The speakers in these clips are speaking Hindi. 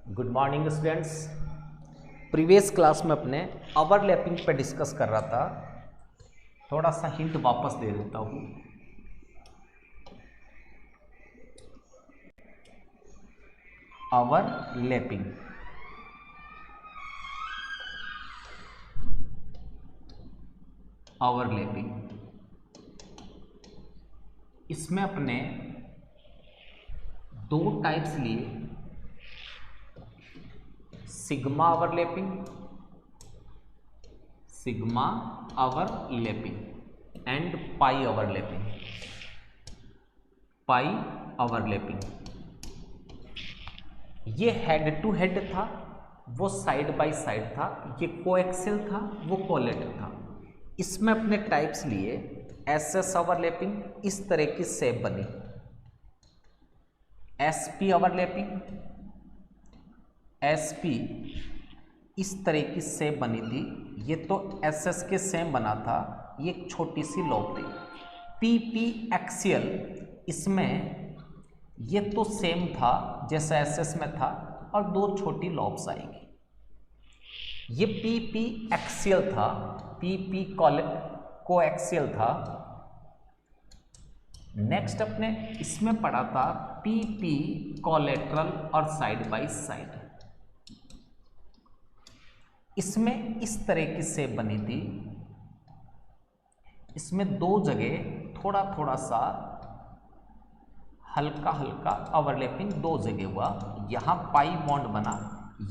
Good morning students. Previous class में अपने ओवरलैपिंग पे डिस्कस कर रहा था। थोड़ा सा हिंट वापस दे देता हूँ। ओवरलैपिंग इसमें अपने दो टाइप्स लिए, sigma overlapping and pi overlapping. ये हेड टू हेड था, वो साइड बाय साइड था। ये कोएक्सियल था, वो कोलेटर था। इसमें अपने टाइप्स लिए एसएस ओवरलैपिंग, इस तरह की शेप बनी। एसपी ओवरलैपिंग, एसपी इस तरह की शेप बनी थी। ये तो एसएस के सेम बना था, ये एक छोटी सी लॉब थी। पीपी एक्सियल, इसमें ये तो सेम था जैसा एसएस में था, और दो छोटी लॉब्स आएगी। ये पीपी एक्सियल था, पीपी कोएक्सियल था। नेक्स्ट अपने इसमें पढ़ा था पीपी कोलेटरल और साइड बाय साइड। इसमें इस तरह की शेप बनी थी। इसमें दो जगह थोड़ा थोड़ा सा हल्का हल्का ओवरलैपिंग दो जगह हुआ। यहाँ पाई बॉन्ड बना,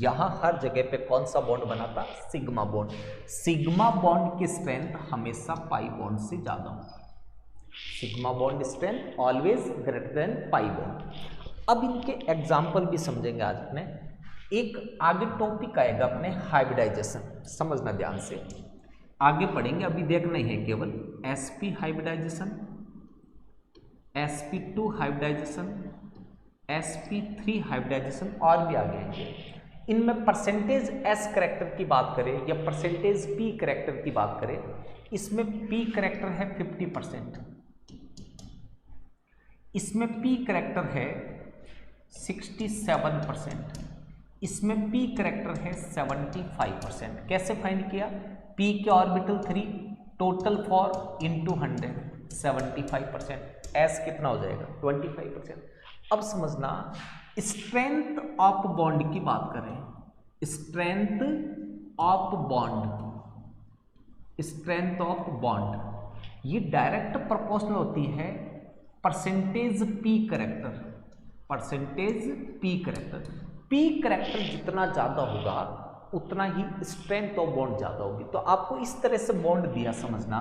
यहाँ हर जगह पे कौन सा बॉन्ड बना था? Sigma bond. सिग्मा बॉन्ड की स्ट्रेंथ हमेशा पाई बॉन्ड से ज़्यादा होगी। Sigma bond strength always greater than pi bond. अब इनके एग्जाम्पल भी समझेंगे आज अपने। एक आगे टॉपिक आएगा अपने हाइब्रिडाइजेशन, समझना ध्यान से। आगे पढ़ेंगे, अभी देखना ही है केवल। sp hybridisation, sp2 hybridisation, sp3 hybridisation, और भी आगे आएंगे। इनमें परसेंटेज s करेक्टर की बात करें या परसेंटेज p करेक्टर की बात करें, इसमें p करेक्टर है 50%, इसमें p करेक्टर है 67%, इसमें p करेक्टर है 75%। कैसे फाइंड किया? p के ऑर्बिटल 3, टोटल 4 इंटू 100, 75%। s कितना हो जाएगा? 25%। अब समझना, स्ट्रेंथ ऑफ बॉन्ड की बात करें। स्ट्रेंथ ऑफ बॉन्ड ये डायरेक्ट प्रोपोर्शनल होती है percentage p character. p character जितना ज़्यादा होगा उतना ही स्ट्रेंथ ऑफ बॉन्ड ज़्यादा होगी। तो आपको इस तरह से बॉन्ड दिया, समझना।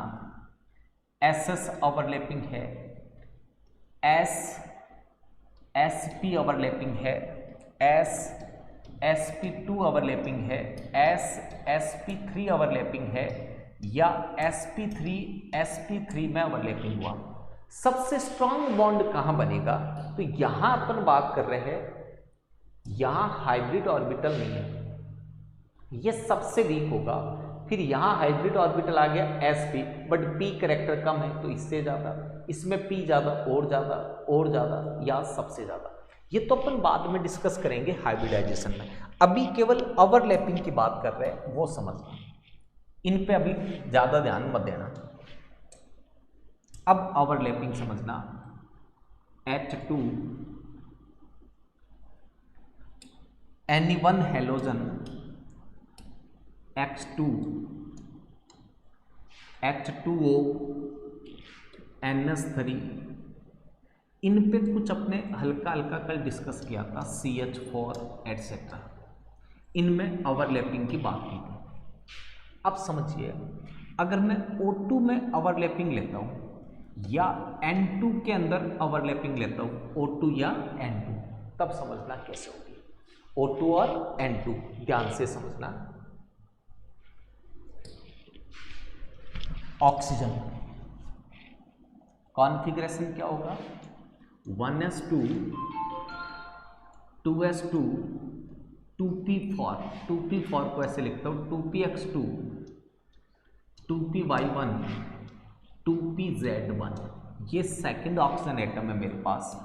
एसएस ओवरलैपिंग है, एसपी ओवरलैपिंग है, एसपी2 ओवरलैपिंग है, एसपी3 ओवरलैपिंग है, या एसपी3 में ओवरलैपिंग हुआ। सबसे स्ट्रॉन्ग बॉन्ड कहाँ बनेगा? तो यहाँ अपन बात कर रहे हैं, यहाँ हाइब्रिड ऑर्बिटल नहीं है, ये सबसे वीक होगा। फिर यहाँ हाइब्रिड ऑर्बिटल आ गया sp, बट p करेक्टर कम है तो इससे ज़्यादा, इसमें p ज़्यादा, और ज़्यादा, और ज़्यादा, या सबसे ज़्यादा। ये तो अपन बाद में डिस्कस करेंगे हाइब्रिडाइजेशन में। अभी केवल ओवरलैपिंग की बात कर रहे हैं, वो समझना। इन पे अभी ज़्यादा ध्यान मत देना। अब ओवरलैपिंग समझना। H2 N1 halogen, X2 H2O NS3, इन पे कुछ अपने हल्का हल्का कल डिस्कस किया था, CH4 एटसेट्रा। इनमें ओवरलैपिंग की बात की थी। अब समझिए, अगर मैं O2 में ओवरलैपिंग लेता हूँ या N2 के अंदर ओवरलैपिंग लेता हूँ, O2 या N2, तब समझना कैसे होगी। O2 और N2 ध्यान से समझना। ऑक्सीजन कॉन्फ़िगरेशन क्या होगा? 1s2 2s2 2p4, 2p4 को ऐसे लिखता हूँ, 2px2 2py1 2pz1। ये सेकंड ऑक्सीजन एटम है मेरे पास।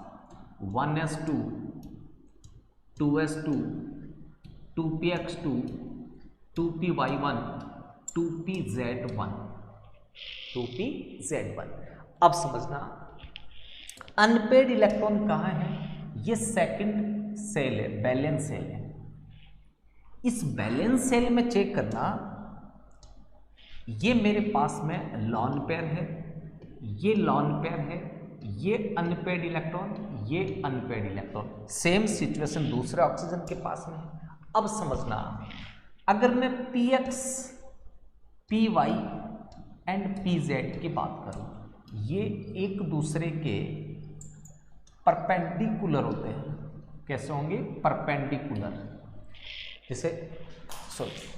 1s2 2s2 2px2 2py1 2pz1 2pz1। अब समझना अनपेड इलेक्ट्रॉन कहाँ है, ये सेकंड सेल है, बैलेंस सेल है। इस बैलेंस सेल में चेक करना, ये मेरे पास में लॉन पेयर है, ये लॉन पेयर है, ये अनपेड इलेक्ट्रॉन, ये अनपेड इलेक्ट्रॉन। सेम सिचुएशन दूसरे ऑक्सीजन के पास में है। अब समझना अगर मैं px py एंड pz की बात करूं, ये एक दूसरे के परपेंडिकुलर होते हैं। कैसे होंगे? परपेंडिकुलर। जैसे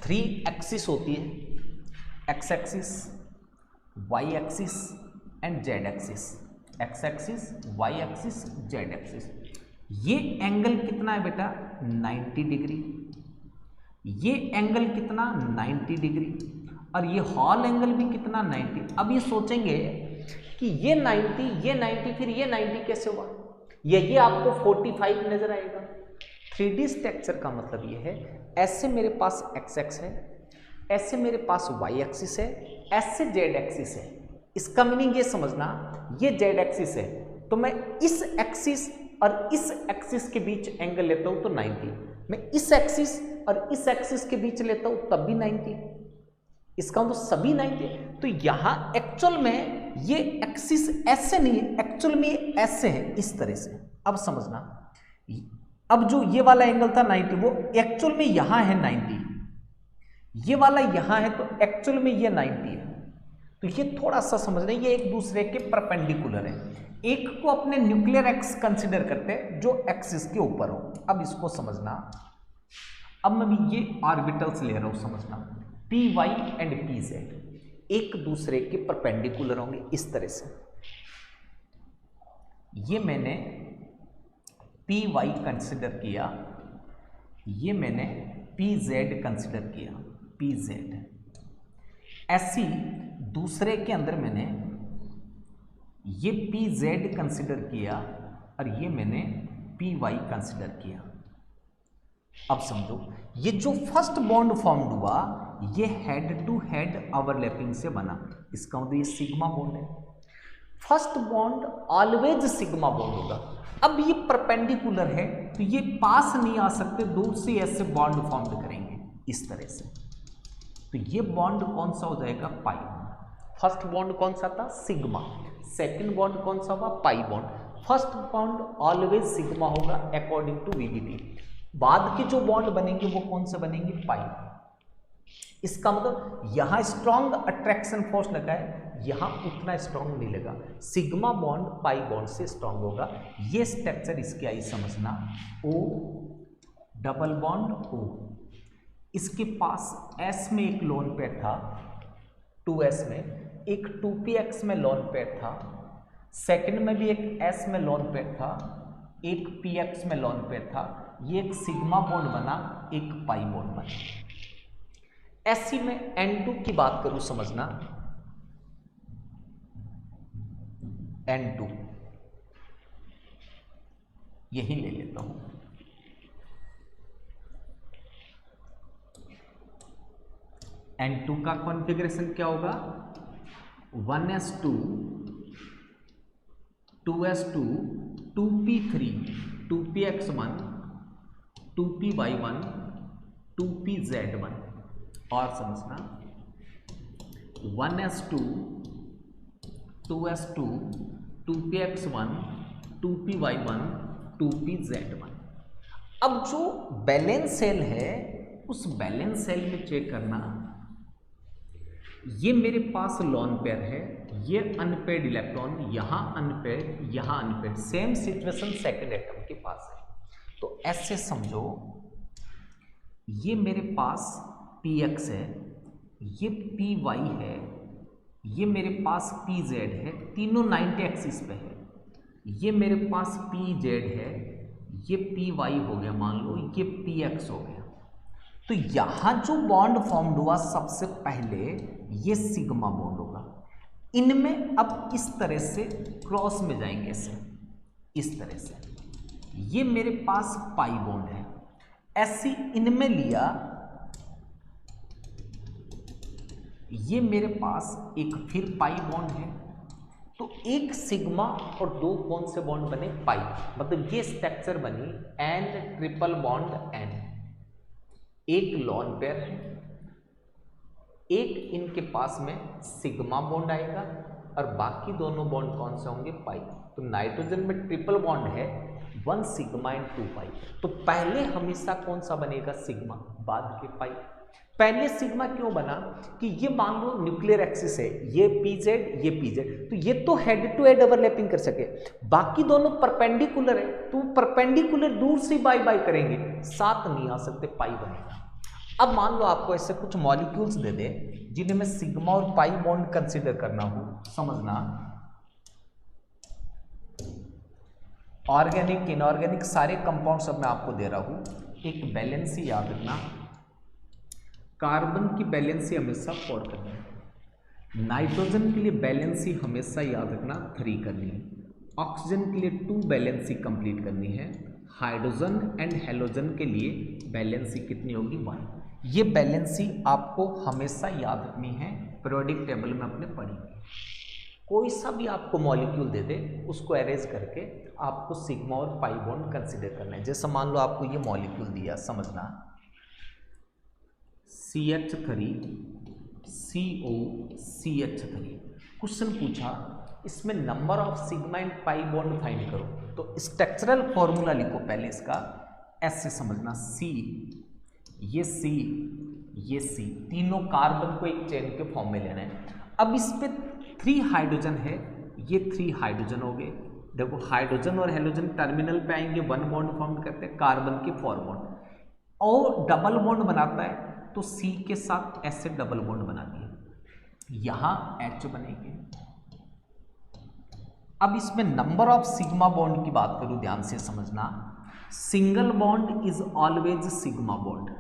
3 एक्सिस होती है, X axis, Y axis and Z axis, X axis, Y axis, Z axis. ये एंगल कितना है बेटा? 90 डिग्री। ये एंगल कितना? 90 डिग्री। और ये हॉल एंगल भी कितना? 90। अब ये सोचेंगे कि ये 90, फिर ये 90 कैसे हुआ? ये आपको 45 नजर आएगा। 3D स्ट्रक्चर का मतलब ये है, ऐसे मेरे पास एक्स एक्स है, ऐसे मेरे पास वाई एक्सिस है, ऐसे जेड एक्सिस है। इसका मीनिंग ये समझना, ये जेड एक्सिस है तो मैं इस एक्सिस और इस एक्सिस के बीच एंगल लेता हूं तो 90, मैं इस एक्सिस और इस एक्सिस के बीच लेता हूं तब भी 90, इसका मतलब सभी 90। तो यहां एक्चुअल में ये एक्सिस ऐसे नहीं है, एक्चुअल में ये ऐसे है, इस तरह से। अब समझना, अब जो ये वाला एंगल था 90, वो एक्चुअल में यहां है 90, ये वाला यहां है तो एक्चुअल में ये 90 है। तो ये थोड़ा सा समझना, ये एक दूसरे के परपेंडिकुलर है। एक को अपने न्यूक्लियर एक्स कंसीडर करते हैं जो एक्सिस के ऊपर हो। अब इसको समझना, अब मैं भी ये ऑर्बिटल्स ले रहा हूं, समझना P Y and P Z एक दूसरे के परपेंडिकुलर होंगे इस तरह से। ये मैंने पी वाई कंसिडर किया, ये मैंने पी जेड कंसिडर किया, पी जेड। ऐसी दूसरे के अंदर मैंने ये पी जेड कंसिडर किया और ये मैंने पी वाई कंसिडर किया। अब समझो, ये जो फर्स्ट बॉन्ड फॉर्म्ड हुआ ये हेड टू हेड ओवरलैपिंग से बना, इसका मतलब ये सिग्मा बॉन्ड है। First bond always sigma bond होगा। अब ये परपेंडिकुलर है तो ये पास नहीं आ सकते, दूर से ऐसे बॉन्ड फॉर्म्ड करेंगे इस तरह से। तो ये बॉन्ड कौन सा हो जाएगा? पाई बॉन्ड। फर्स्ट बॉन्ड कौन सा था? सिग्मा। सेकंड बॉन्ड कौन सा हुआ? पाई bond. First bond always sigma होगा अकॉर्डिंग टू वीबीटी। बाद के जो बॉन्ड बनेंगे वो कौन से बनेंगे? पाई। इसका मतलब यहां स्ट्रॉन्ग अट्रैक्शन फोर्स लगा है, यहां उतना स्ट्रॉन्ग नहीं लगा। सिग्मा बॉन्ड पाई बॉन्ड से स्ट्रॉन्ग होगा। ये स्ट्रक्चर इसके आई समझना, ओ डबल बॉन्ड ओ। इसके पास S में एक लोन पेयर था, 2S में, एक 2px में लोन पेयर था, सेकंड में भी एक S में लोन पेयर था, एक px में लोन पेयर था। ये एक सिग्मा बॉन्ड बना, एक पाई बॉन्ड बना। ऐसी में N2 की बात करूं, समझना N2 यही ले लेता हूं। N2 का कॉन्फ़िगरेशन क्या होगा? 1s2 2s2 2p3 2px1 2py1 2pz1। और समझना 1s2 2s2 2px1 2py1 2pz1। अब जो बैलेंस सेल है उस बैलेंस सेल में चेक करना, ये मेरे पास लोन पेयर है, ये अनपेड इलेक्ट्रॉन, यहां अनपेड, यहां unpaired. Same situation second atom के पास है। तो ऐसे समझो, ये मेरे पास px है, ये py है, ये मेरे पास pz है, तीनों 90 एक्सिस पे है। ये मेरे पास pz है, ये py हो गया, मान लो ये px हो गया। तो यहां जो बॉन्ड फॉर्म्ड हुआ सबसे पहले ये सिग्मा बॉन्ड होगा। इनमें अब इस तरह से क्रॉस में जाएंगे, ऐसे इस तरह से। ये मेरे पास पाई बॉन्ड है, ऐसी इनमें लिया, ये मेरे पास एक फिर पाई बॉन्ड है, तो एक सिग्मा और दो कौन से बॉन्ड बने, पाई, मतलब ये स्ट्रक्चर बनी एन ट्रिपल बॉन्ड एन। एक लॉन पेयर है, एक इनके पास में सिग्मा बॉन्ड आएगा और बाकी दोनों बॉन्ड कौन से होंगे, पाई। तो नाइट्रोजन में ट्रिपल बॉन्ड है, 1 सिग्मा एंड 2 पाई। तो पहले हमेशा कौन सा बनेगा, सिग्मा, बाद के पाई। पहले सिग्मा क्यों बना कि ये मान लो न्यूक्लियर एक्सिस है, ये पीजेड ये पीजेड, तो ये तो हेड टू हेड ओवरलैपिंग कर सके, बाकी दोनों परपेंडिकुलर है, तो परपेंडिकुलर दूर से बाय बाय करेंगे, साथ नहीं आ सकते, पाई बनेगा। अब मान लो आपको ऐसे कुछ मॉलिक्यूल्स दे दे जिन्हें मैं सिग्मा और पाई बॉन्ड कंसीडर करना हो, समझना, ऑर्गेनिक इनऑर्गेनिक सारे कंपाउंड्स अब मैं आपको दे रहा हूं। एक बैलेंसी याद रखना, कार्बन की बैलेंसी हमेशा 4 करनी है, नाइट्रोजन के लिए बैलेंसी हमेशा याद रखना 3 करनी है, ऑक्सीजन के लिए 2 बैलेंसी कंप्लीट करनी है, हाइड्रोजन एंड हेलोजन के लिए बैलेंसी कितनी होगी, 1। ये बैलेंसी आपको हमेशा याद रखनी है, पीरियोडिक टेबल में अपने पढ़ेंगे। कोई सा भी आपको मॉलिक्यूल दे दे उसको अरेंज करके आपको सिग्मा और पाई बॉन्ड कंसीडर करना है। जैसे मान लो आपको ये मॉलिक्यूल दिया, समझना, CH3 CO CH3, क्वेश्चन पूछा इसमें number of sigma and pi bond find करो, तो स्ट्रक्चरल फॉर्मूला लिखो पहले इसका, ऐसे समझना, C, ये C, ये C, तीनों कार्बन को एक चेन के फॉर्म में लेना है। अब इस पे 3 हाइड्रोजन है, ये 3 हाइड्रोजन हो गए, देखो हाइड्रोजन और हेलोजन टर्मिनल पे आएंगे, 1 बॉन्ड फॉर्म करते हैं, कार्बन के 4 बॉन्ड, और डबल बॉन्ड बनाता है तो C के साथ ऐसे डबल बॉन्ड बना दिए, यहां H बनेंगे। अब इसमें नंबर ऑफ सिग्मा बॉन्ड की बात करूं, ध्यान से समझना, single bond is always sigma bond,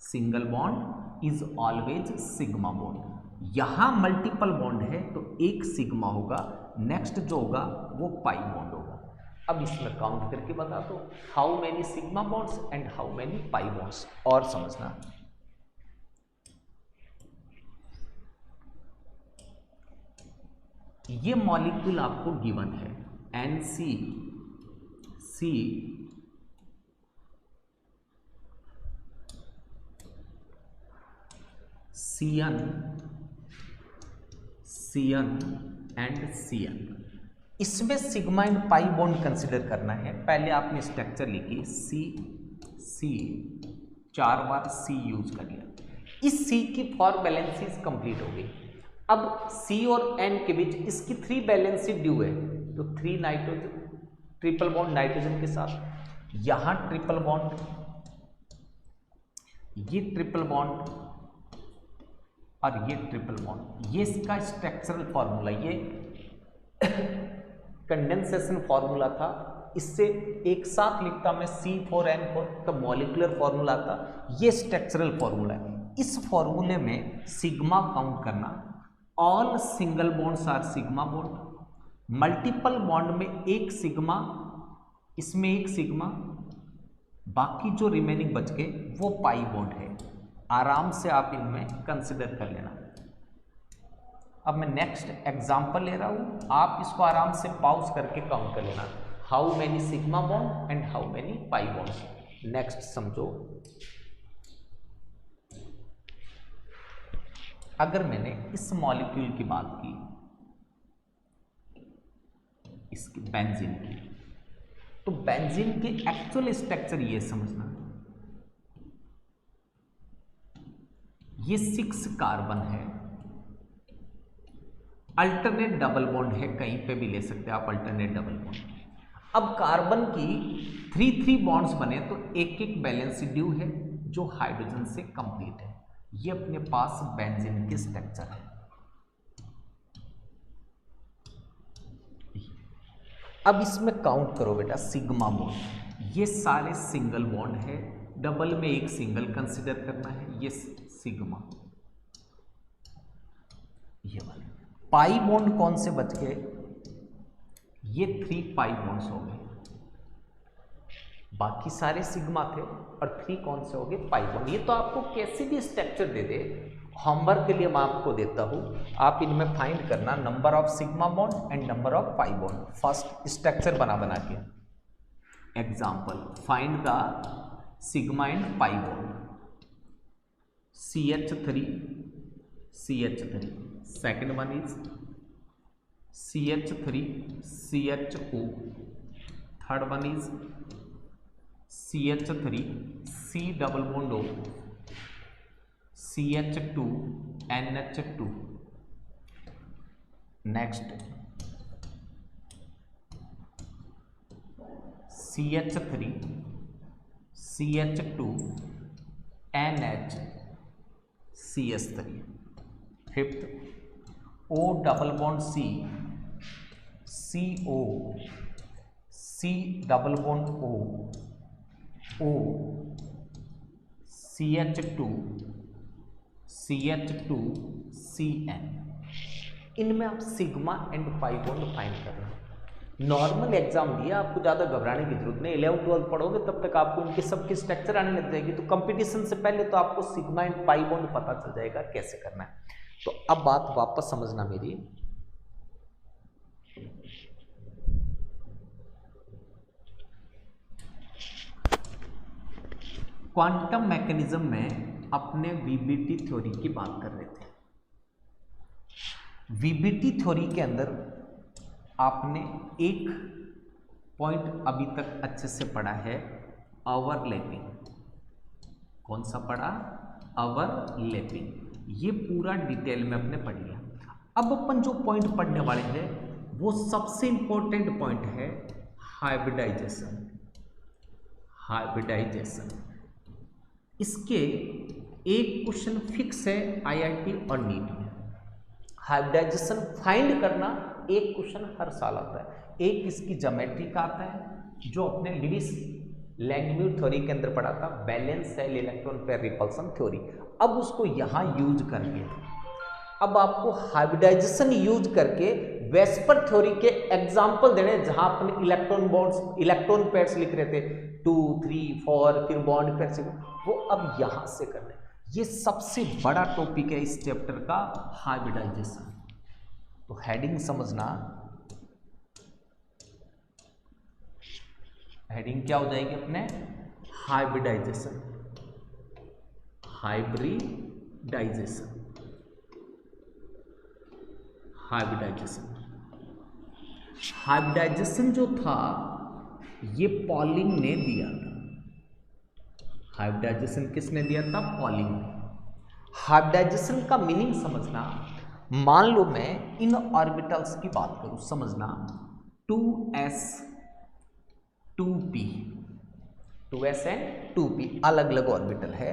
single bond is always sigma bond. यहां मल्टीपल बॉन्ड है तो एक सिग्मा होगा, नेक्स्ट जो होगा वो पाई बॉन्ड होगा। अब इसमें काउंट करके बता दो how many sigma bonds and how many pi bonds. और समझना, ये मॉलिक्यूल आपको गिवन है NC C CN CN and CN, इसमें sigma and pi bond consider करना है। पहले आपने स्ट्रक्चर लिखी C 4 बार C यूज कर लिया, इस C की 4 बैलेंसीज कंप्लीट हो गई। अब C और N के बीच इसकी 3 बैलेंसी ड्यू है, तो 3 नाइट्रोजन, ट्रिपल बॉन्ड नाइट्रोजन के साथ, यहां ट्रिपल बॉन्ड, ये ट्रिपल बॉन्ड और ये ट्रिपल बॉन्ड, ये इसका स्ट्रक्चरल फॉर्मूला, ये कंडेंसेशन फॉर्मूला था, इससे एक साथ लिखता मैं C4N4 तो मॉलिक्यूलर फॉर्मूला था, ये स्ट्रक्चरल फॉर्मूला है। इस फॉर्मूले में सिग्मा काउंट करना, all single bonds are sigma bond, multiple bond में एक सिग्मा, इसमें एक सिग्मा, बाकी जो रिमेनिंग बच गए वो पाई बॉन्ड है। आराम से आप इनमें कंसिडर कर लेना। अब मैं नेक्स्ट एग्जांपल ले रहा हूं, आप इसको आराम से पॉज करके काउंट कर लेना, how many sigma bond and how many pi bonds. Next समझो, अगर मैंने इस मॉलिक्यूल की बात की, इसकी बेंजीन की, तो बेंजीन के एक्चुअल स्ट्रक्चर ये समझना, ये 6 कार्बन है, अल्टरनेट डबल बॉन्ड है, कहीं पे भी ले सकते हैं आप अल्टरनेट डबल बॉन्ड। अब कार्बन की 3 बॉन्ड्स बने तो एक एक बैलेंस ड्यू है जो हाइड्रोजन से कंप्लीट है। ये अपने पास बेंजीन के स्ट्रक्चर है। अब इसमें काउंट करो बेटा, सिग्मा बॉन्ड, ये सारे सिंगल बॉन्ड है, डबल में एक सिंगल कंसिडर करना है, ये सिग्मा, ये वाले। पाई बॉन्ड कौन से बच गए, ये 3 पाई बॉन्ड्स हो गए, बाकी सारे सिग्मा थे और 3 कौन से हो गए, पाई बॉन्ड। ये तो आपको कैसे भी स्ट्रक्चर दे दे, होमवर्क के लिए मैं आपको देता हूँ, आप इनमें फाइंड करना number of sigma bond and number of pi bond, first structure बना के। Example, find the sigma and pi bond, CH3 CH3, second one is CH3 CHO, third one is CH3 C double bond O, CH2 NH2, next CH3 CH2 NH CH3, fifth O double bond C CO C double bond O O CH2 CH2 CN। इनमें आप sigma and pi bond find करना। नॉर्मल एग्जाम दिया, आपको ज़्यादा घबराने की जरूरत नहीं, 11th-12th पढ़ोगे तब तक आपको इनके सबकी स्ट्रक्चर आने लग जाएगी, तो कंपटीशन से पहले तो आपको सिग्मा एंड पाई बॉन्ड पता चल जाएगा कैसे करना है। तो अब बात वापस समझना मेरी, क्वांटम मैकेनिज्म में अपने वीबीटी थ्योरी की बात कर रहे थे। वीबीटी थ्योरी के अंदर आपने एक पॉइंट अभी तक अच्छे से पढ़ा है, ओवरलैपिंग। कौन सा पढ़ा? ओवरलैपिंग। ये पूरा डिटेल में अपने पढ़ लिया। अब अपन जो पॉइंट पढ़ने वाले हैं वो सबसे इंपॉर्टेंट पॉइंट है हाइब्रिडाइजेशन। हाइब्रिडाइजेशन, इसके एक क्वेश्चन फिक्स है आईआईटी और नीट में। हाइब्रिडाइजेशन फाइंड करना एक क्वेश्चन हर साल आता है। एक इसकी ज्योमेट्री का आता है जो अपने लुईस लैंगम्यूर थ्योरी के अंदर पढ़ा था, balance cell electron pair repulsion theory. अब उसको यहाँ यूज करके, अब आपको हाइब्रिडाइजेशन यूज करके वेस्पर थ्योरी के एग्जाम्पल देने, जहां अपने इलेक्ट्रॉन बॉन्ड्स, इलेक्ट्रॉन पेयर्स लिख रहे थे 2, 3, 4, फिर बॉन्ड पेयर्स, वो अब यहां से करने। ये सबसे बड़ा टॉपिक है इस चैप्टर का, हाइब्रिडाइजेशन। तो हेडिंग समझना, हेडिंग क्या हो जाएगी अपने? हाइब्रिडाइजेशन। Hybridisation, hybridisation. हाइब्रिडाइजेशन जो था ये पॉलिंग ने दिया था। हाइब्रिडाइजेशन किसने दिया था? पॉलिंग ने। हाइब्रिडाइजेशन का मीनिंग समझना, मान लो मैं इन ऑर्बिटल्स की बात करूं, समझना 2s 2p, 2s and 2p अलग अलग ऑर्बिटल है।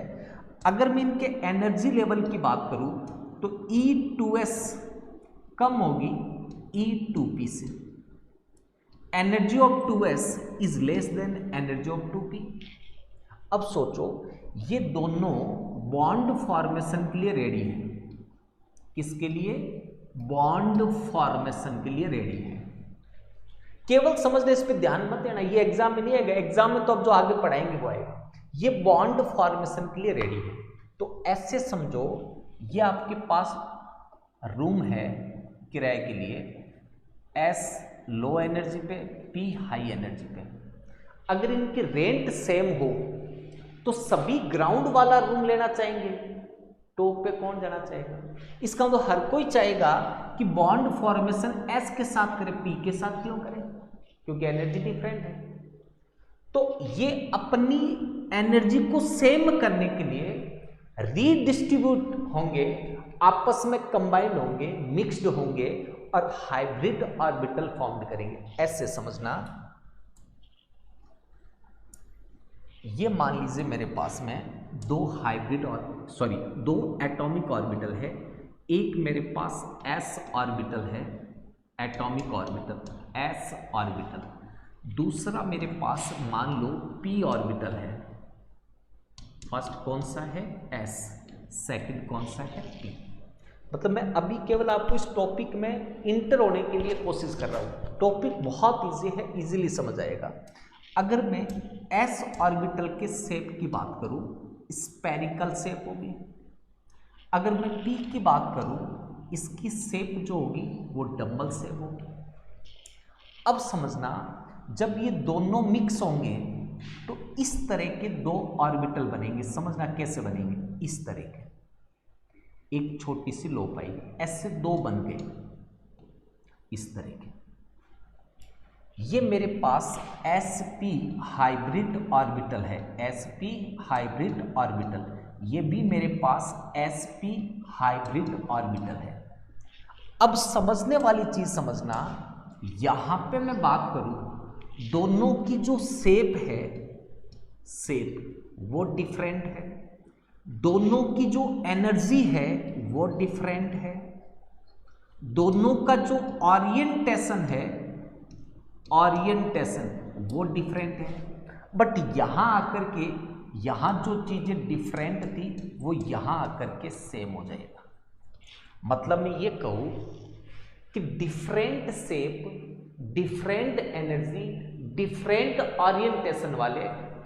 अगर मैं इनके एनर्जी लेवल की बात करूं तो E2s कम होगी E2p से। Energy of 2s is less than energy of 2p। अब सोचो ये दोनों बॉन्ड फॉर्मेशन के लिए रेडी है। किसके लिए? बॉन्ड फॉर्मेशन के लिए रेडी है। केवल समझ ले, इस पे ध्यान मत देना, ये एग्जाम में नहीं आएगा। एग्जाम में तो अब जो आगे पढ़ाएंगे वो आएगा। ये बॉन्ड फॉर्मेशन के लिए रेडी है। तो ऐसे समझो ये आपके पास रूम है किराए के लिए, S लो एनर्जी पे, P हाई एनर्जी पे। अगर इनके रेंट सेम हो तो सभी ग्राउंड वाला रूम लेना चाहेंगे, टॉप पे कौन जाना चाहेगा? इसका तो हर कोई चाहेगा कि बॉन्ड फॉर्मेशन S के साथ करे, P के साथ क्यों करे? क्योंकि एनर्जी डिफरेंट है। तो ये अपनी एनर्जी को सेम करने के लिए रीडिस्ट्रीब्यूट होंगे, आपस में कंबाइन होंगे, मिक्स्ड होंगे और हाइब्रिड ऑर्बिटल फॉर्म करेंगे। ऐसे समझना, ये मान लीजिए मेरे पास में दो हाइब्रिड और दो एटॉमिक ऑर्बिटल है। एक मेरे पास s ऑर्बिटल है, एटॉमिक ऑर्बिटल s ऑर्बिटल। दूसरा मेरे पास मान लो p ऑर्बिटल है। फर्स्ट कौन सा है? s, सेकंड कौन सा है? p। मतलब मैं अभी केवल आपको इस टॉपिक में इंटर होने के लिए कोशिश कर रहा हूँ। टॉपिक बहुत इजी है, इजीली समझ आएगा। अगर मैं s ऑर्बिटल के शेप की बात करूं, स्फेरिकल शेप होगी। अगर मैं p की बात करूं, इसकी शेप जो होगी वो डबल शेप होगी। अब समझना, जब ये दोनों मिक्स होंगे तो इस तरह के दो ऑर्बिटल बनेंगे। समझना कैसे बनेंगे, इस तरह के, एक छोटी सी लोप आएगी, ऐसे दो बन गए इस तरह के। ये मेरे पास sp हाइब्रिड ऑर्बिटल है, sp हाइब्रिड ऑर्बिटल। ये भी मेरे पास sp हाइब्रिड ऑर्बिटल है। अब समझने वाली चीज समझना, यहां पे मैं बात करूं, दोनों की जो शेप है, शेप वो डिफरेंट है। दोनों की जो एनर्जी है वो डिफरेंट है। दोनों का जो ओरिएंटेशन है, ओरिएंटेशन वो डिफरेंट है। बट यहां आकर के, यहां जो चीजें डिफरेंट थी वो यहां आकर के सेम हो जाएगा। मतलब मैं ये कहूं कि different shape, different energy, different orientation वाले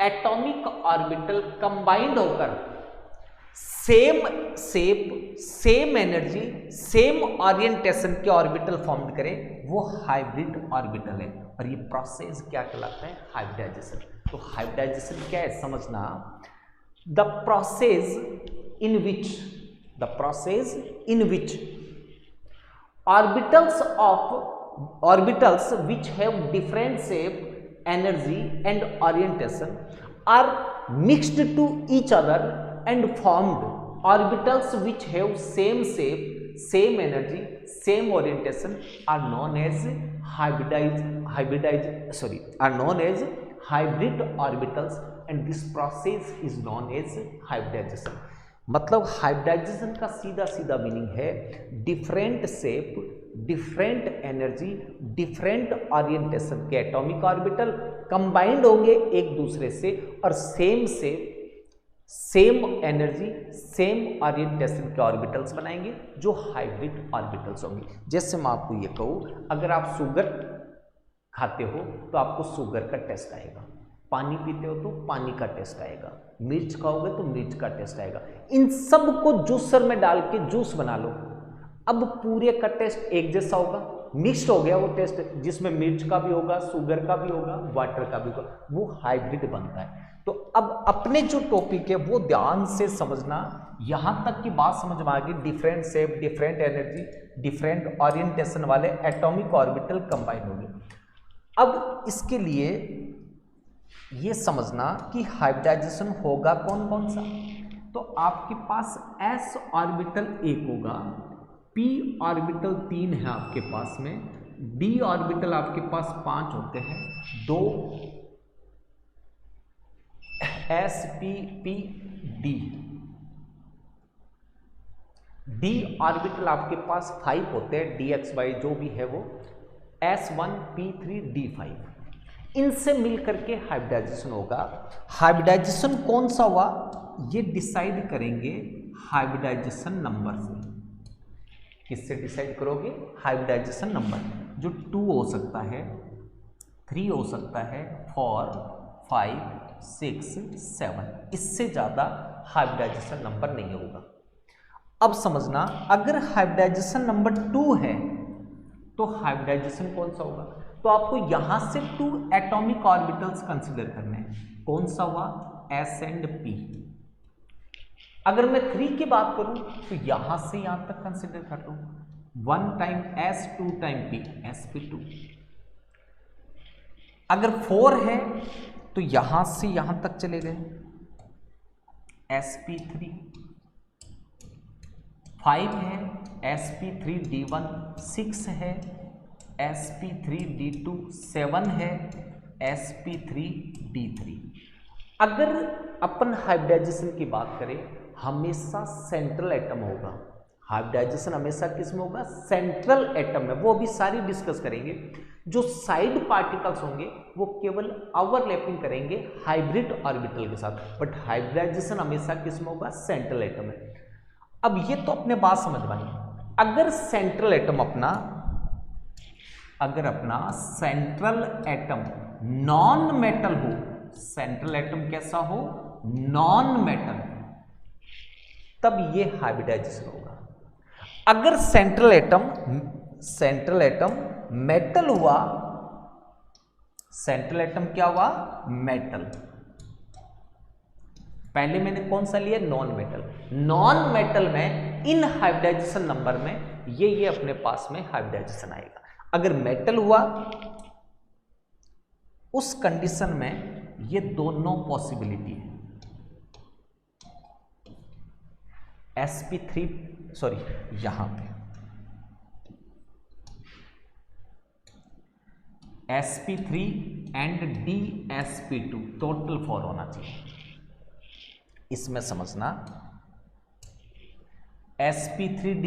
एटॉमिक ऑर्बिटल कंबाइंड होकर same shape, same energy, same orientation के ऑर्बिटल फॉर्म करें, वो हाइब्रिड ऑर्बिटल है। और ये प्रोसेस क्या कहलाता है, हाइब्रिडाइजेशन। तो हाइब्रिडाइजेशन क्या है समझना, the process in which, the process in which orbitals which have different shape, energy and orientation are mixed to each other and formed orbitals which have same shape, same energy, same orientation are known as hybrid orbitals, and this process is known as hybridization। मतलब हाइब्रिडाइजेशन का सीधा सीधा मीनिंग है different shape, different energy, different orientation के एटॉमिक ऑर्बिटल कंबाइंड होंगे एक दूसरे से और same shape, same energy, same orientation के ऑर्बिटल्स बनाएंगे जो हाइब्रिड ऑर्बिटल्स होंगे। जैसे मैं आपको ये कहूँ, अगर आप शुगर खाते हो तो आपको शुगर का टेस्ट आएगा, पानी पीते हो तो पानी का टेस्ट आएगा, मिर्च खाओगे तो मिर्च का टेस्ट आएगा। इन सब को जूसर में डाल के जूस बना लो, अब पूरे का टेस्ट एक जैसा होगा। मिक्स्ड हो गया वो टेस्ट, जिसमें मिर्च का भी होगा, शुगर का भी होगा, वाटर का भी होगा, वो हाइब्रिड बनता है। तो अब अपने जो टॉपिक है वो ध्यान से समझना, यहां तक की बात समझ में आ गई, different shape, different energy, different orientation वाले एटॉमिक ऑर्बिटल कंबाइन हो गए। अब इसके लिए ये समझना कि हाइब्रिडाइजेशन होगा कौन कौन सा। तो आपके पास s ऑर्बिटल एक होगा, p ऑर्बिटल 3 है आपके पास में, d ऑर्बिटल आपके पास 5 होते हैं, 2 s p p d, d orbital आपके पास 5 होते हैं, dx y जो भी है वो, s1 p3 d5, इनसे मिलकर के हाइब्रिडाइजेशन होगा। हाइब्रिडाइजेशन कौन सा हुआ ये डिसाइड करेंगे हाइब्रिडाइजेशन नंबर से। किससे डिसाइड करोगे, हाइब्रिडाइजेशन नंबर, जो 2 हो सकता है, 3 हो सकता है, 4, 5, 6, 7, इससे ज़्यादा हाइब्रिडाइजेशन नंबर नहीं होगा। अब समझना, अगर हाइब्रिडाइजेशन नंबर 2 है तो हाइब्रिडाइजेशन कौन सा होगा, तो आपको यहां से 2 एटॉमिक ऑर्बिटल्स कंसीडर करने हैं। कौन सा हुआ, s एंड p। अगर मैं 3 की बात करूं तो यहां से यहां तक कंसीडर कर लो, 1 time s 2 time p, sp2। अगर 4 है तो यहां से यहां तक चले गए, sp3। 5 है sp3d1, 6 है sp3d2, 7 है sp3d3। अगर अपन हाइब्रिडाइजेशन की बात करें, हमेशा सेंट्रल एटम होगा। हाइब्रिडाइजेशन हमेशा किस में होगा, सेंट्रल एटम में, वो अभी सारी डिस्कस करेंगे। जो साइड पार्टिकल्स होंगे वो केवल ओवरलैपिंग करेंगे हाइब्रिड ऑर्बिटल के साथ, बट हाइब्रिडाइजेशन हमेशा किस में होगा, सेंट्रल एटम में। अब ये तो अपने बात समझ में आई। अगर सेंट्रल एटम अपना, अगर अपना सेंट्रल एटम नॉन मेटल हो, सेंट्रल एटम कैसा हो, नॉन मेटल, तब ये हाइब्रिडाइजेशन होगा। अगर सेंट्रल एटम मेटल हुआ, सेंट्रल एटम क्या हुआ, मेटल, पहले मैंने कौन सा लिया, नॉन मेटल, नॉन मेटल में इन हाइब्रिडाइजेशन नंबर में ये अपने पास में हाइब्रिडाइजेशन आएगा। अगर मेटल हुआ उस कंडीशन में ये दोनों पॉसिबिलिटी है, sp3 सॉरी यहां पे sp3 एंड dsp2 टोटल 4 होना चाहिए। इसमें समझना sp3d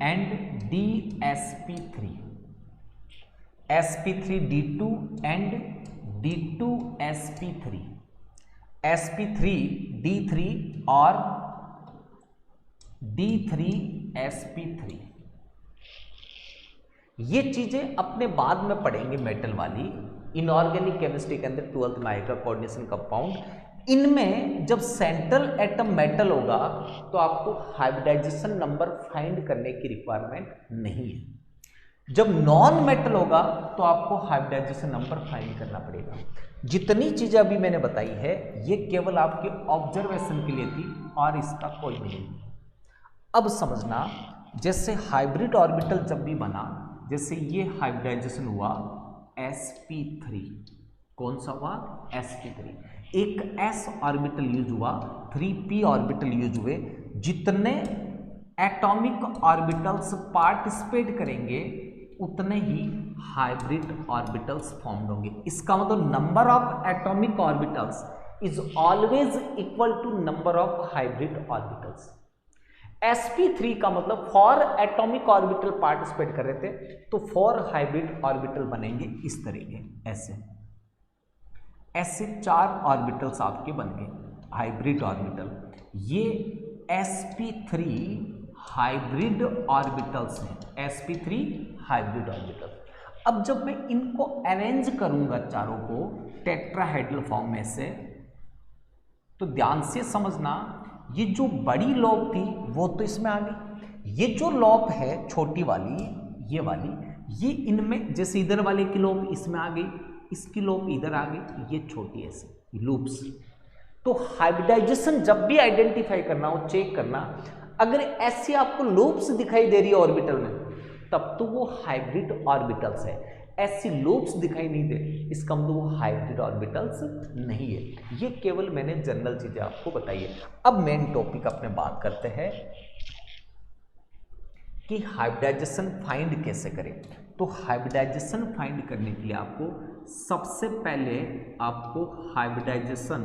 and dsp3, sp3d2 and d2sp3, sp3d3 और d3sp3। ये चीजें अपने बाद में पढ़ेंगे मेटल वाली, इनऑर्गेनिक केमिस्ट्री के अंदर 12th में आएगा कोऑर्डिनेशन कंपाउंड। इनमें जब सेंट्रल एटम मेटल होगा तो आपको हाइब्रिडाइजेशन नंबर फाइंड करने की रिक्वायरमेंट नहीं है। जब नॉन मेटल होगा तो आपको हाइब्रिडाइजेशन नंबर फाइंड करना पड़ेगा। जितनी चीजें अभी मैंने बताई है ये केवल आपके ऑब्जर्वेशन के लिए थी और इसका कोई मीनिंग नहीं। अब समझना, जैसे हाइब्रिड ऑर्बिटल जब भी बना, जैसे ये हाइब्रिडाइजेशन हुआ sp3, कौन सा हुआ, sp3, एक s ऑर्बिटल यूज हुआ, 3p ऑर्बिटल यूज हुए, जितने एटॉमिक ऑर्बिटल्स पार्टिसिपेट करेंगे उतने ही हाइब्रिड ऑर्बिटल्स फॉर्म होंगे। इसका मतलब number of atomic orbitals is always equal to number of hybrid orbitals. sp3 का मतलब 4 एटॉमिक ऑर्बिटल पार्टिसिपेट कर रहे थे तो 4 हाइब्रिड ऑर्बिटल बनेंगे इस तरीके, ऐसे 4 ऑर्बिटल्स आपके बन गए हाइब्रिड ऑर्बिटल। ये sp3 हाइब्रिड ऑर्बिटल्स हैं, sp3 हाइब्रिड ऑर्बिटल। अब जब मैं इनको अरेंज करूंगा चारों को टेट्राहेड्रल फॉर्म में से, तो ध्यान से समझना, ये जो बड़ी लॉब थी वो तो इसमें आ गई, ये जो लॉब है छोटी वाली, ये वाली, ये इनमें, जैसे इधर वाले की लॉब इसमें आ गई, इसकी लॉब इधर आ गई, ये छोटी ऐसे लूप्स। तो हाइब्रिडाइजेशन जब भी आइडेंटिफाई करना हो, चेक करना, अगर ऐसी आपको लूप्स दिखाई दे रही है ऑर्बिटल में, तब तो वो हाइब्रिड ऑर्बिटल्स है। ऐसी लूप्स दिखाई नहीं दे, इसका मतलब वो हाइब्रिड ऑर्बिटल्स नहीं है। ये केवल मैंने जनरल चीजें आपको बताई है। अब मेन टॉपिक अपने बात करते हैं कि हाइब्रिडाइजेशन फाइंड कैसे करें। तो हाइब्रिडाइजेशन फाइंड करने के लिए आपको सबसे पहले आपको हाइब्रिडाइजेशन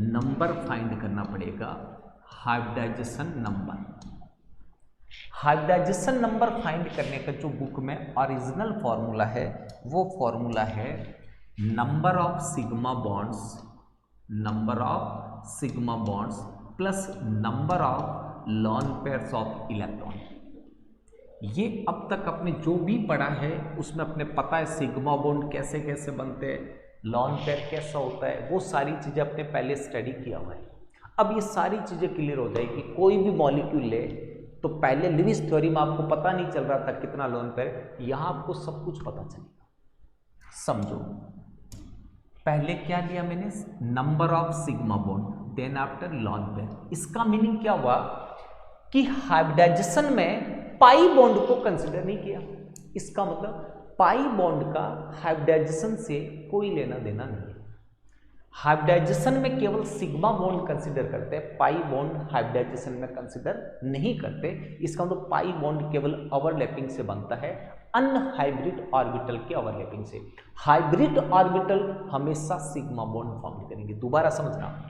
नंबर फाइंड करना पड़ेगा। हाइब्रिडाइजेशन नंबर फाइंड करने का जो बुक में ओरिजिनल फॉर्मूला है, वो फॉर्मूला है number of sigma bonds plus number of lawn pairs of electron. ये अब तक अपने जो भी पढ़ा है उसमें अपने पता है सिग्मा बॉन्ड कैसे कैसे बनते हैं, लॉन पेयर कैसा होता है, वो सारी चीज़ें अपने पहले स्टडी किया हुआ है। अब ये सारी चीज़ें क्लियर हो जाएगी। कोई भी मॉलिक्यूल ले तो पहले लिविस थ्योरी में आपको पता नहीं चल रहा था कितना लॉन पेयर, यहाँ आपको सब कुछ पता चलेगा। समझो, पहले क्या लिया मैंने, number of sigma bond, then after lone pair. इसका मीनिंग क्या हुआ कि हाइब्रिडाइजेशन में पाई बॉन्ड को कंसिडर नहीं किया। इसका मतलब पाई बॉन्ड का हाइब्रिडाइजेशन से कोई लेना देना नहीं है। हाइब्रिडाइजेशन में केवल सिग्मा बॉन्ड कंसिडर करते हैं, पाई बॉन्ड हाइब्रिडाइजेशन में कंसिडर नहीं करते। इसका मतलब पाई बॉन्ड केवल ओवरलैपिंग से बनता है, अनहाइब्रिड ऑर्बिटल के ओवरलैपिंग से। हाइब्रिड ऑर्बिटल हमेशा सिग्मा बॉन्ड फॉर्म करेंगे। दोबारा समझना,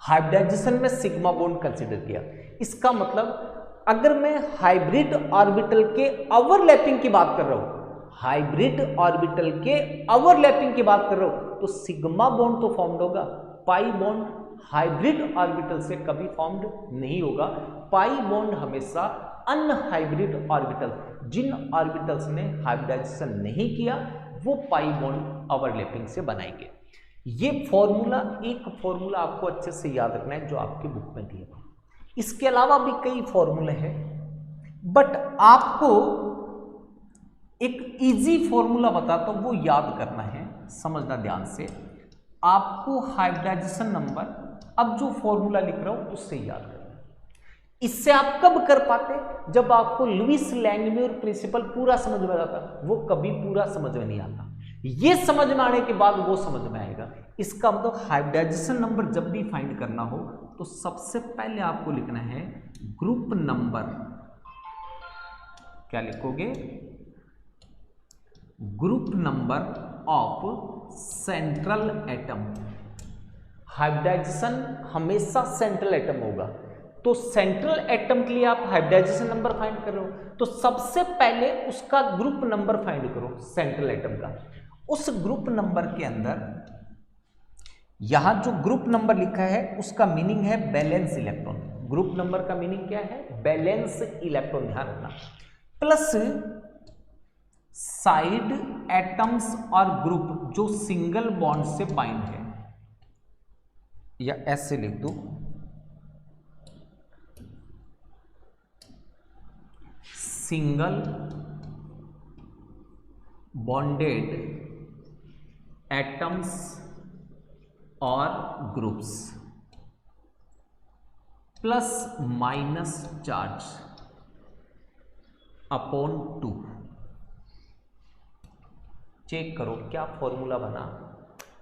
हाइब्रिडाइजेशन में सिग्मा बॉन्ड कंसिडर किया, इसका मतलब अगर मैं हाइब्रिड ऑर्बिटल के ओवरलैपिंग की बात कर रहा हूं, हाइब्रिड ऑर्बिटल के ओवरलैपिंग की बात कर रहा हूं, तो सिग्मा बॉन्ड तो फॉर्म्ड होगा, पाई बॉन्ड हाइब्रिड ऑर्बिटल से कभी फॉर्म्ड नहीं होगा। पाई बॉन्ड हमेशा अनहाइब्रिड ऑर्बिटल, जिन ऑर्बिटल्स ने हाइब्रिडाइजेशन नहीं किया वो पाई बॉन्ड ओवरलैपिंग से बनाएंगे। ये फॉर्मूला, एक फॉर्मूला आपको अच्छे से याद रखना है जो आपके बुक में दिया है। इसके अलावा भी कई फॉर्मूले हैं, बट आपको एक इजी फॉर्मूला बताता हूं, वो याद करना है, समझना ध्यान से। आपको हाइब्रिडाइजेशन नंबर, अब जो फॉर्मूला लिख रहा हूं उससे याद करना है। इससे आप कब कर पाते, जब आपको लुईस लैंगम्यूर प्रिंसिपल पूरा समझ में आता, वो कभी पूरा समझ में नहीं आता, ये समझ में आने के बाद वो समझ में आएगा। इसका मतलब हाइब्रिडाइजेशन नंबर जब भी फाइंड करना हो तो सबसे पहले आपको लिखना है ग्रुप नंबर। क्या लिखोगे? Group number of central atom. Hybridisation हमेशा सेंट्रल एटम होगा, तो सेंट्रल एटम के लिए आप हाइब्रिडाइजेशन नंबर फाइंड कर रहे हो, तो सबसे पहले उसका ग्रुप नंबर फाइंड करो सेंट्रल एटम का। उस ग्रुप नंबर के अंदर यहां जो ग्रुप नंबर लिखा है उसका मीनिंग है बैलेंस इलेक्ट्रॉन। ग्रुप नंबर का मीनिंग क्या है? बैलेंस इलेक्ट्रॉन, ध्यान रखना। प्लस साइड एटम्स और ग्रुप जो सिंगल बॉन्ड से बाइंड है, या ऐसे लिख दो, सिंगल बॉन्डेड एटम्स और groups plus minus charge upon 2। Check करो क्या फॉर्मूला बना।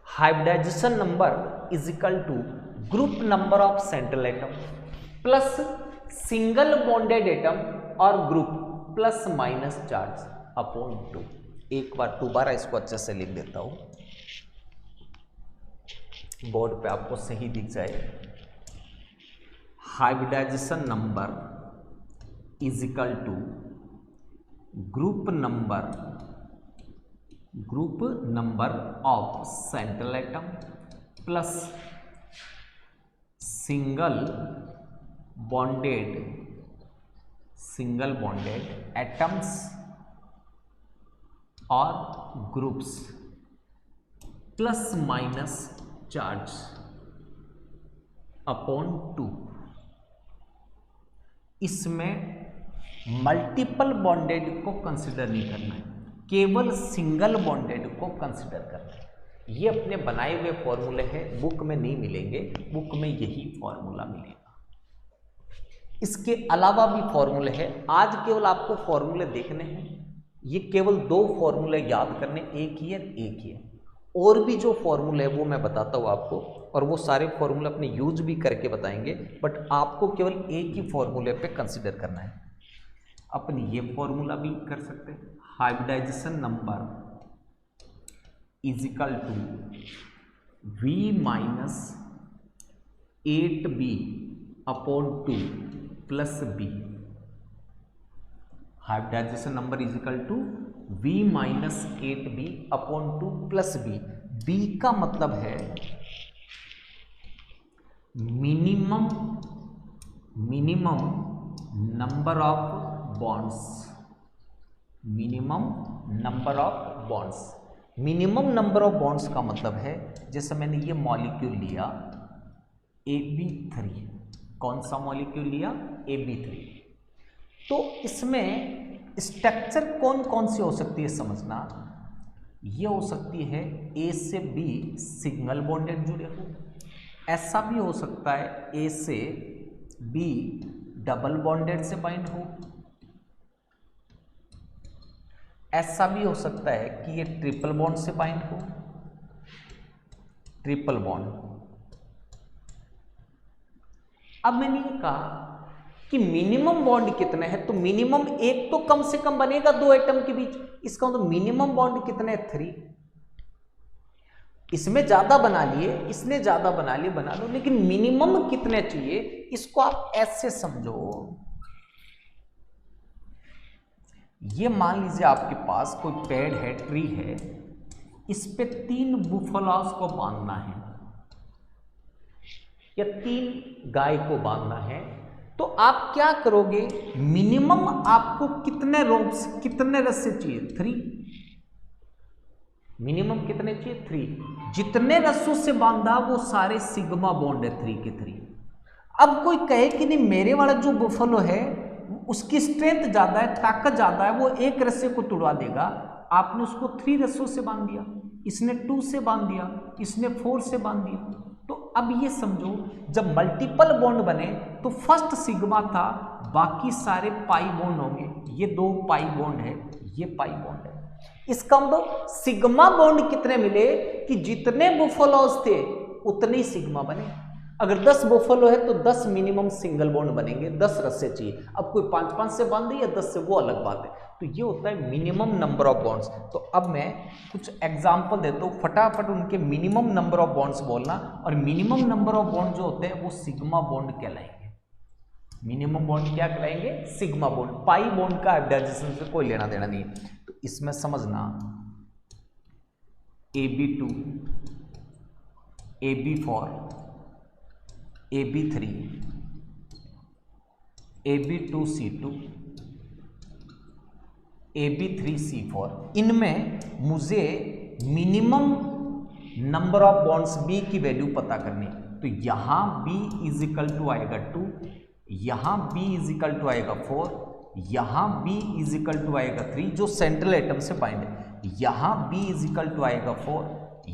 Hybridisation number is equal to group number of central atom plus single bonded atom और group plus minus charge upon 2। एक बार दोबारा इसको अच्छे से लिख देता हूं, बोर्ड पे आपको सही दिख जाए। Hybridisation number is equal to group number of central atom plus single bonded atoms और groups plus minus charge upon 2। इसमें मल्टीपल बॉन्डेड को कंसिडर नहीं करना है, केवल सिंगल बॉन्डेड को कंसिडर करना है। ये अपने बनाए हुए फॉर्मूले हैं, बुक में नहीं मिलेंगे, बुक में यही फॉर्मूला मिलेगा। इसके अलावा भी फॉर्मूले हैं, आज केवल आपको फॉर्मूले देखने हैं। ये केवल 2 फॉर्मूले याद करने, एक ही है। और भी जो फॉर्मूले है वो मैं बताता हूँ आपको, और वो सारे फॉर्मूले अपने यूज भी करके बताएंगे, बट आपको केवल एक ही फॉर्मूले पे कंसिडर करना है। अपनी ये फॉर्मूला भी कर सकते हैं, hybridisation number is equal to V minus 8B upon 2 plus B। Hybridisation number is equal to V minus 8B upon 2 plus B। B का मतलब है minimum number of bonds. Minimum number of bonds का मतलब है, जैसे मैंने ये मॉलिक्यूल लिया AB3, कौन सा मॉलिक्यूल लिया? AB3। तो इसमें स्ट्रक्चर कौन कौन सी हो सकती है समझना। ये हो सकती है A से B सिंगल बॉन्डेड जुड़े हो, ऐसा भी हो सकता है A से B डबल बॉन्डेड से बाइंड हो, ऐसा भी हो सकता है कि ये ट्रिपल बॉन्ड से बाइंड हो, ट्रिपल बॉन्ड। अब मैंने ये कहा कि मिनिमम बॉन्ड कितने हैं, तो मिनिमम एक तो कम से कम बनेगा 2 एटम के बीच। इसका मतलब मिनिमम बॉन्ड कितने हैं? 3। इसमें ज्यादा बना लिए, इसने ज्यादा बना लिए, बना लो, लेकिन मिनिमम कितने चाहिए इसको आप ऐसे समझो। ये मान लीजिए आपके पास कोई पेड़ है, ट्री है, इस पे 3 बुफलास को बांधना है या 3 गाय को बांधना है, तो आप क्या करोगे, मिनिमम आपको कितने रोप्स, कितने रस्से चाहिए, 3। मिनिमम कितने चाहिए, 3। जितने रस्सों से बांधा वो सारे सिग्मा बॉन्ड है 3 के 3। अब कोई कहे कि नहीं मेरे वाला जो बुफलो है उसकी स्ट्रेंथ ज्यादा है, ताकत ज्यादा है, वो एक रस्से को तोड़वा देगा। आपने उसको 3 रस्सों से बांध दिया, इसने 2 से बांध दिया, इसने 4 से बांध दिया। तो अब ये समझो जब मल्टीपल बॉन्ड बने तो फर्स्ट सिग्मा था, बाकी सारे पाई बॉन्ड होंगे। ये 2 पाई बॉन्ड है, ये पाई बॉन्ड है। इसका मतलब सिग्मा बॉन्ड कितने मिले कि जितने बुफलोज थे उतने ही सिग्मा बने। अगर 10 बुफलो है तो 10 मिनिमम सिंगल बॉन्ड बनेंगे, 10 रस्से चाहिए। अब कोई 5-5 से बांध दे या 10 से, वो अलग बात है। तो ये होता है मिनिमम नंबर ऑफ बॉन्ड्स। तो अब मैं कुछ एग्जांपल देता हूँ, फटाफट उनके मिनिमम नंबर ऑफ बॉन्ड्स बोलना। और मिनिमम नंबर ऑफ बॉन्ड जो होते हैं वो सिग्मा बॉन्ड कहलाएंगे। मिनिमम बॉन्ड क्या कहलाएंगे, सिग्मा बॉन्ड। पाई बॉन्ड का हाइब्रिडाइजेशन से कोई लेना देना नहीं है। तो इसमें समझना AB2, AB4, AB3, AB2C2, AB3C4, इनमें मुझे minimum number of bonds B की वैल्यू पता करनी। तो यहां B इज इक्वल टू आएगा 2, यहां B इज इक्वल टू आएगा 4, यहां B इज इक्वल टू आएगा 3 जो सेंट्रल एटम से बाइंड है, यहां B इज इक्वल टू आएगा 4,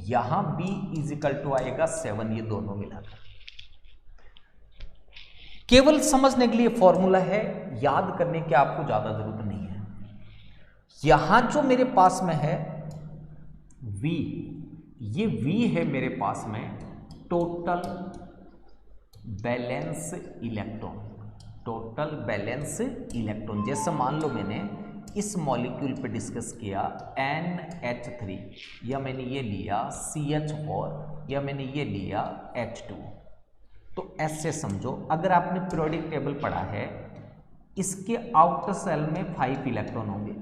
यहां B इज इक्वल टू आएगा 7। ये दोनों मिलाकर केवल समझने के लिए फॉर्मूला है, याद करने की आपको ज्यादा जरूरत नहीं है। यहां जो मेरे पास में है V, ये V है मेरे पास में total valence electron. Total valence electron जैसे मान लो मैंने इस मॉलिक्यूल पे डिस्कस किया NH3, या मैंने ये लिया CH4, या मैंने ये लिया H2। तो ऐसे समझो, अगर आपने पीरियोडिक टेबल पढ़ा है, इसके आउटर सेल में 5 इलेक्ट्रॉन होंगे,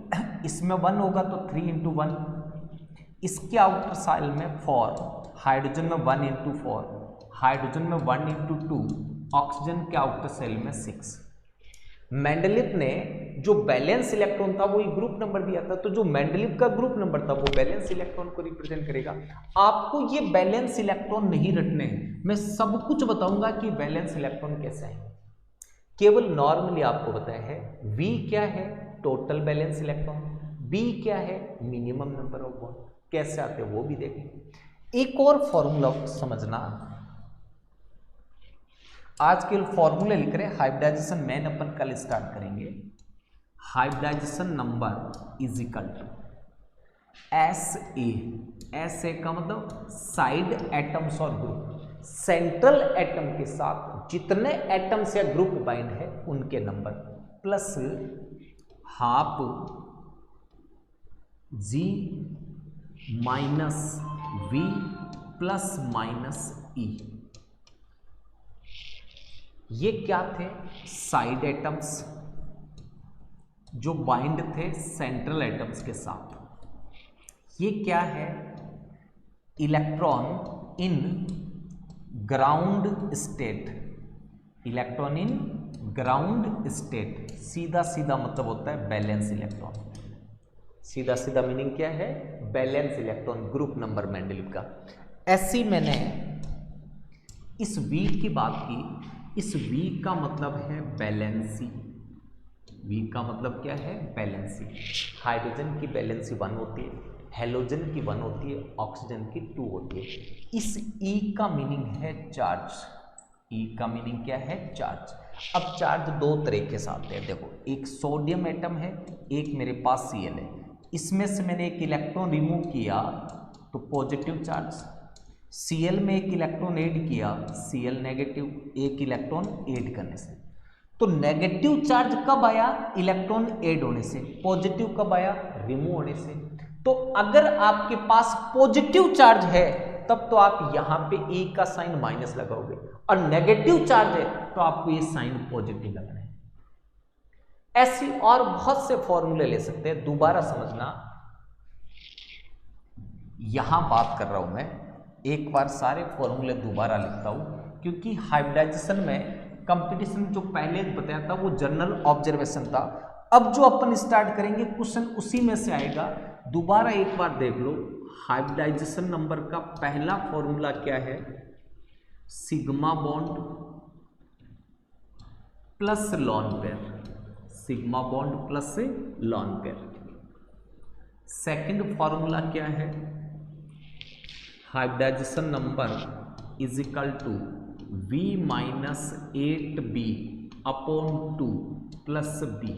इसमें 1 होगा तो 3 × 1, इसके आउटर सेल में 4, हाइड्रोजन में 1 × 4, हाइड्रोजन में 1 × 2, ऑक्सीजन के आउटर सेल में 6। मेंडलीफ ने जो बैलेंस इलेक्ट्रॉन था वही ग्रुप नंबर दिया था, तो जो मेंडलीफ का ग्रुप नंबर था वो बैलेंस इलेक्ट्रॉन को रिप्रेजेंट करेगा। आपको ये बैलेंस इलेक्ट्रॉन नहीं रटने हैं, मैं सब कुछ बताऊंगा कि बैलेंस इलेक्ट्रॉन कैसे आएंगे। केवल नॉर्मली आपको बताया है V क्या है, टोटल बैलेंस इलेक्ट्रॉन, B क्या है, मिनिमम नंबर ऑफ बॉन्ड। कैसे आते हैं वो भी देखेंगे। एक और फॉर्मूला समझना, आज के फॉर्मूले लिख रहे हैं हाइब्रिडाइजेशन मेन अपन कल स्टार्ट करेंगे। Hybridisation number is equal to SA का मतलब साइड एटम्स और ग्रुप। सेंट्रल एटम के साथ जितने एटम्स या ग्रुप बाइंड है उनके number plus half G minus V plus minus E। ये क्या थे, साइड एटम्स जो बाइंड थे सेंट्रल एटम्स के साथ। ये क्या है, electron in ground state. Electron in ground state सीधा सीधा मतलब होता है बैलेंस इलेक्ट्रॉन। सीधा सीधा मीनिंग क्या है, valence electron, group number Mendeleev का। ऐसी मैंने इस V की बात की, इस V का मतलब है बैलेंसी। V का मतलब क्या है, बैलेंसी। हाइड्रोजन की बैलेंसी 1 होती है, हेलोजन की 1 होती है, ऑक्सीजन की 2 होती है। इस E का मीनिंग है चार्ज। E का मीनिंग क्या है, चार्ज। अब चार्ज 2 तरह के साथ है, देखो एक सोडियम एटम है, एक मेरे पास Cl है। इसमें से मैंने एक इलेक्ट्रॉन रिमूव किया तो पॉजिटिव चार्ज, Cl में एक इलेक्ट्रॉन ऐड किया Cl नेगेटिव, एक इलेक्ट्रॉन ऐड करने से। तो नेगेटिव चार्ज कब आया, इलेक्ट्रॉन ऐड होने से। पॉजिटिव कब आया, रिमूव होने से। तो अगर आपके पास पॉजिटिव चार्ज है तब तो आप यहां पे ए का साइन माइनस लगाओगे, और नेगेटिव चार्ज है तो आपको ये साइन पॉजिटिव लगना है। ऐसी और बहुत से फॉर्मूले ले सकते हैं। दोबारा समझना, यहां बात कर रहा हूं मैं, एक बार सारे फॉर्मूले दोबारा लिखता हूं क्योंकि हाइब्रिडाइजेशन में कंपटीशन जो पहले बताया था वो जनरल ऑब्जर्वेशन था। अब जो अपन स्टार्ट करेंगे क्वेश्चन उसी में से आएगा। दोबारा एक बार देख लो, हाइब्रिडाइजेशन नंबर का पहला फॉर्मूला क्या है, sigma bond plus lone pair, sigma bond plus lone pair. Second formula क्या है, hybridisation number is equal to v minus 8b upon 2 plus b।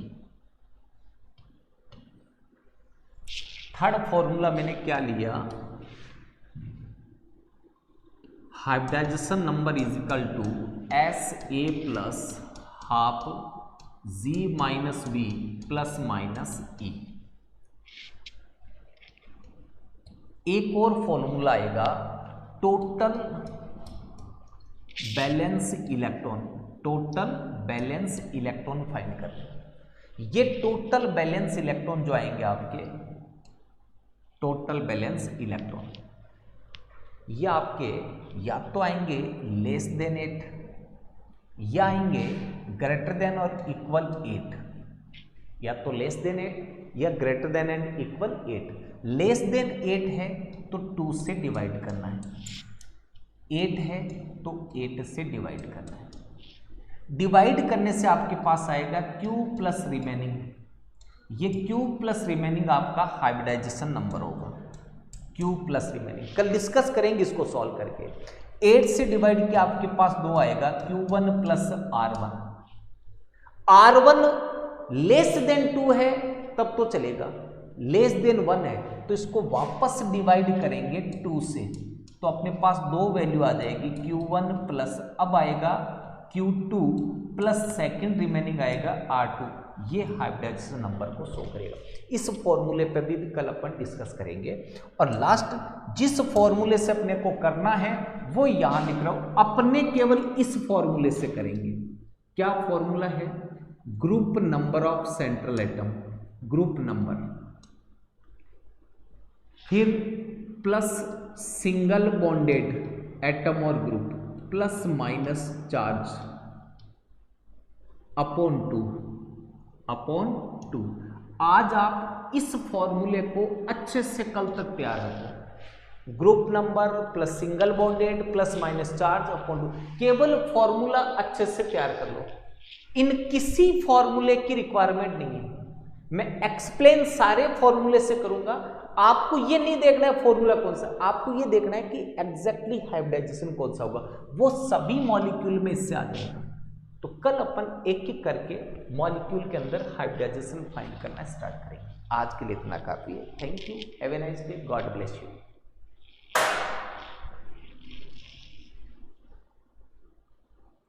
Third formula मैंने क्या लिया, hybridisation number is equal to S A plus half G minus B plus minus E. एक और फॉर्मूला आएगा total valence electron, total valence electron find करना। ये टोटल बैलेंस इलेक्ट्रॉन जो आएंगे आपके, टोटल बैलेंस इलेक्ट्रॉन ये आपके या तो आएंगे लेस देन 8 या आएंगे ग्रेटर देन और इक्वल 8, या तो लेस देन 8 या greater than and equal 8। Less than 8 है तो 2 से डिवाइड करना है, 8 है तो 8 से डिवाइड करना है। डिवाइड करने से आपके पास आएगा Q प्लस रिमेनिंग, ये Q प्लस रिमेनिंग आपका हाइब्रिडाइजेशन नंबर होगा, Q प्लस रिमेनिंग। कल डिस्कस करेंगे इसको सॉल्व करके। 8 से डिवाइड किया आपके पास 2 आएगा, Q1 plus R1। R1 less than 2 है तब तो चलेगा, लेस देन 1 है तो इसको वापस डिवाइड करेंगे 2 से, तो अपने पास 2 वैल्यू आ जाएगी, Q1 प्लस अब आएगा Q2 प्लस सेकेंड रिमेनिंग आएगा R2। ये हाइब्रिडाइजेशन नंबर को शो करेगा। इस फॉर्मूले पे भी कल अपन डिस्कस करेंगे। और लास्ट जिस फॉर्मूले से अपने को करना है वो यहां लिख रहा हूं, अपने केवल इस फॉर्मूले से करेंगे। क्या फॉर्मूला है, group number of central atom, group number, फिर प्लस सिंगल बॉन्डेड एटम और group plus minus charge upon 2। आज आप इस फॉर्मूले को अच्छे से कल तक तैयार रखो, group number plus single bonded plus minus charge upon 2, केवल फॉर्मूला अच्छे से तैयार कर लो। इन किसी फॉर्मूले की रिक्वायरमेंट नहीं है, मैं एक्सप्लेन सारे फॉर्मूले से करूंगा। आपको ये नहीं देखना है फॉर्मूला कौन सा, आपको ये देखना है कि एग्जैक्टली हाइब्रिडाइजेशन कौन सा होगा, वो सभी मॉलिक्यूल में इससे आ जाएगा। तो कल अपन एक एक करके मॉलिक्यूल के अंदर हाइब्रिडाइजेशन फाइंड करना स्टार्ट करेंगे। आज के लिए इतना काफी है। Thank you, have a nice day, God bless you.